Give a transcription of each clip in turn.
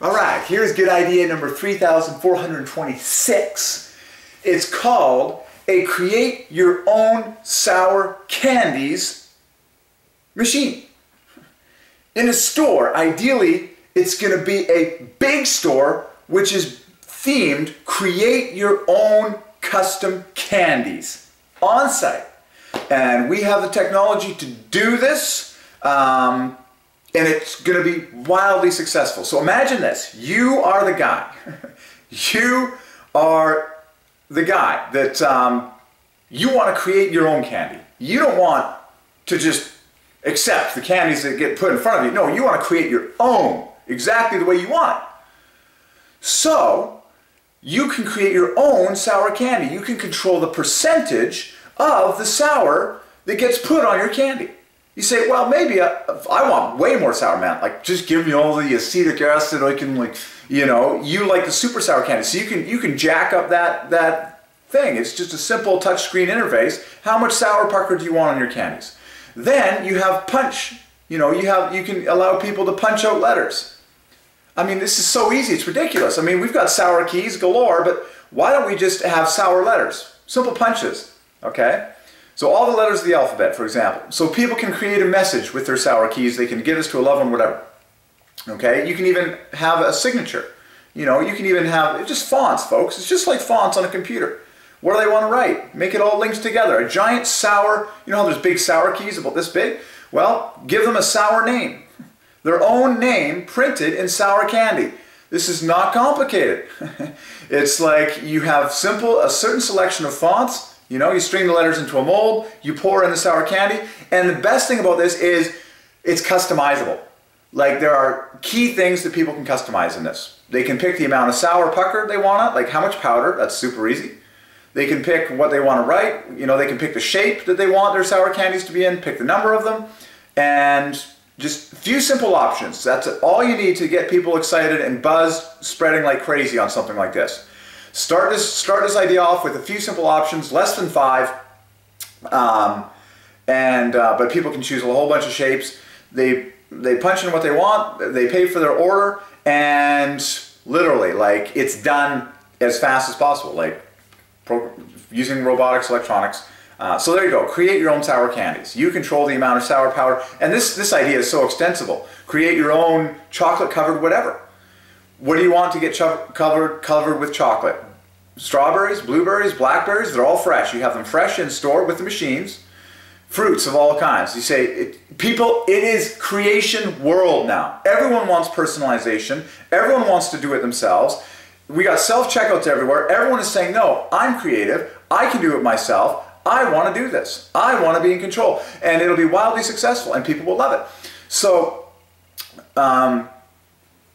All right, here's good idea number 3426. It's called a create your own sour candies machine. In a store, ideally, it's going to be a big store which is themed create your own custom candies on site. And we have the technology to do this, and it's going to be wildly successful. So imagine this. You are the guy. You are the guy that you want to create your own candy. You don't want to just accept the candies that get put in front of you. No, you want to create your own, exactly the way you want it. So, you can create your own sour candy. You can control the percentage of the sour that gets put on your candy. You say, well, maybe I want way more sour, man. Like, just give me all the acetic acid. I can, like, you know, you like the super sour candy. So you can jack up that thing. It's just a simple touchscreen interface. How much sour pucker do you want on your candies? Then you have punch. You know, you can allow people to punch out letters. I mean, this is so easy. It's ridiculous. I mean, we've got sour keys galore, but why don't we just have sour letters? Simple punches, okay? So all the letters of the alphabet, for example. So people can create a message with their sour keys. They can give this to a loved one, whatever. Okay? You can even have a signature. You know, you can even have just fonts, folks. It's just like fonts on a computer. What do they want to write? Make it all linked together. A giant sour, you know how there's big sour keys about this big? Well, give them a sour name. Their own name printed in sour candy. This is not complicated. It's like you have a certain selection of fonts. You know, you string the letters into a mold, you pour in the sour candy, and the best thing about this is it's customizable. Like, there are key things that people can customize in this. They can pick the amount of sour pucker they want, like how much powder. That's super easy. They can pick what they want to write. You know, they can pick the shape that they want their sour candies to be in, pick the number of them, and just a few simple options. That's all you need to get people excited and buzz spreading like crazy on something like this. Start this idea off with a few simple options, less than 5, but people can choose a whole bunch of shapes. They punch in what they want, they pay for their order, and literally, like, it's done as fast as possible, like using robotics, electronics. So there you go. Create your own sour candies. You control the amount of sour powder. And this idea is so extensible. Create your own chocolate-covered whatever. What do you want to get covered with chocolate? Strawberries, blueberries, blackberries, they're all fresh. You have them fresh in store with the machines. Fruits of all kinds. You say, it is creation world now. Everyone wants personalization. Everyone wants to do it themselves. We got self-checkouts everywhere. Everyone is saying, no, I'm creative. I can do it myself. I want to do this. I want to be in control. And it'll be wildly successful, and people will love it. So,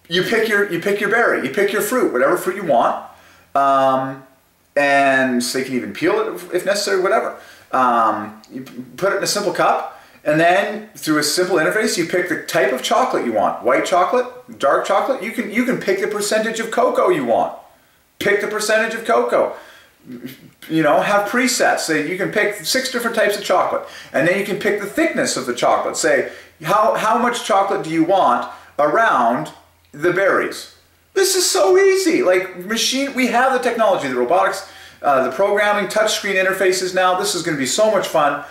you pick your berry, you pick your fruit, whatever fruit you want, and so you can even peel it if necessary, whatever. You put it in a simple cup, and then through a simple interface, you pick the type of chocolate you want. White chocolate, dark chocolate. You can pick the percentage of cocoa you want. Pick the percentage of cocoa. You know, have presets. Say you can pick 6 different types of chocolate, and then you can pick the thickness of the chocolate. Say how much chocolate do you want around the berries. This is so easy. Like, we have the technology, the robotics, the programming, touchscreen interfaces now. This is going to be so much fun.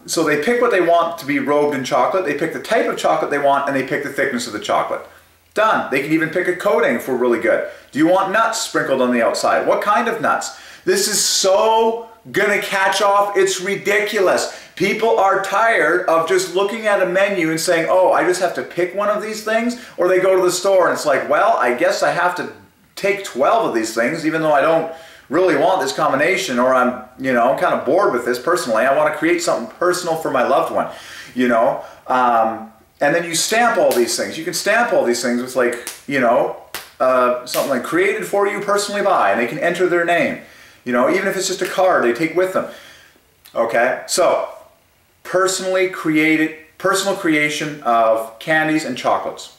So they pick what they want to be robed in chocolate. They pick the type of chocolate they want, and they pick the thickness of the chocolate. Done. They can even pick a coating if we're really good. Do you want nuts sprinkled on the outside? What kind of nuts? This is so gonna catch off. It's ridiculous. People are tired of just looking at a menu and saying, oh, I just have to pick one of these things, or they go to the store and it's like, well, I guess I have to take 12 of these things, even though I don't really want this combination, or I'm kind of bored with this personally. I want to create something personal for my loved one, and then you stamp all these things. You can stamp all these things with, like, something like created for you personally by, and they can enter their name. Even if it's just a card they take with them. Okay, so personal creation of candies and chocolates.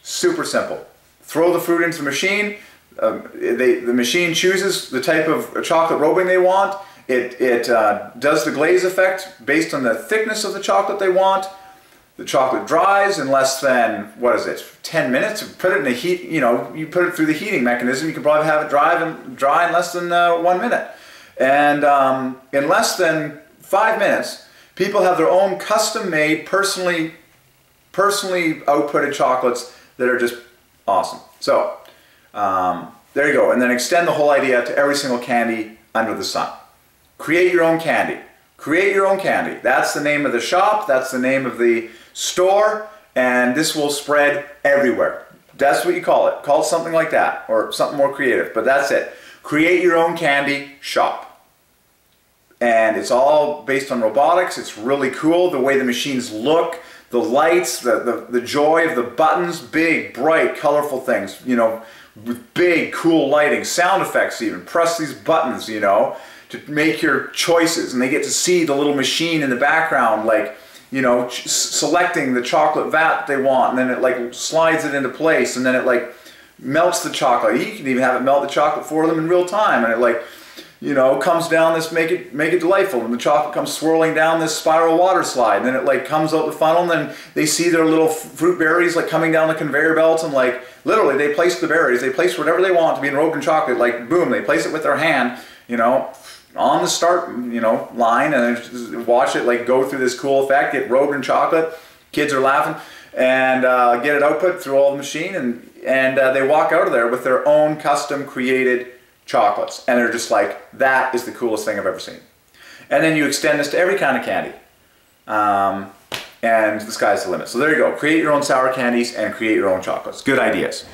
Super simple. Throw the fruit into the machine. The machine chooses the type of chocolate robing they want. It does the glaze effect based on the thickness of the chocolate they want. The chocolate dries in less than, what is it, 10 minutes. Put it in the heat, you know, you put it through the heating mechanism, you can probably have it dry in less than 1 minute. And in less than 5 minutes, people have their own custom-made, personally outputted chocolates that are just awesome. So, there you go. And then extend the whole idea to every single candy under the sun. Create your own candy. Create your own candy. That's the name of the shop. That's the name of the store. And this will spread everywhere. That's what you call it. Call it something like that. Or something more creative. But that's it. Create your own candy shop. And it's all based on robotics. It's really cool. The way the machines look. The lights. The joy of the buttons. Big, bright, colorful things. You know, with big, cool lighting. Sound effects even. Press these buttons, you know, to make your choices, and they get to see the little machine in the background, like, you know, selecting the chocolate vat they want, and then it like slides it into place, and then it like melts the chocolate. You can even have it melt the chocolate for them in real time, and it like, you know, comes down this, make it delightful, and the chocolate comes swirling down this spiral water slide, and then it like comes out the funnel, and then they see their little fruit berries like coming down the conveyor belt, and like literally they place the berries, they place whatever they want to be enrobed in chocolate, like boom, they place it with their hand, you know, on the start, you know, line, and then watch it like go through this cool effect, get robed in chocolate, kids are laughing, and get it output through all the machine, and they walk out of there with their own custom created chocolates, and they're just like, that is the coolest thing I've ever seen. And then you extend this to every kind of candy, and the sky's the limit. So there you go, create your own sour candies and create your own chocolates. Good ideas.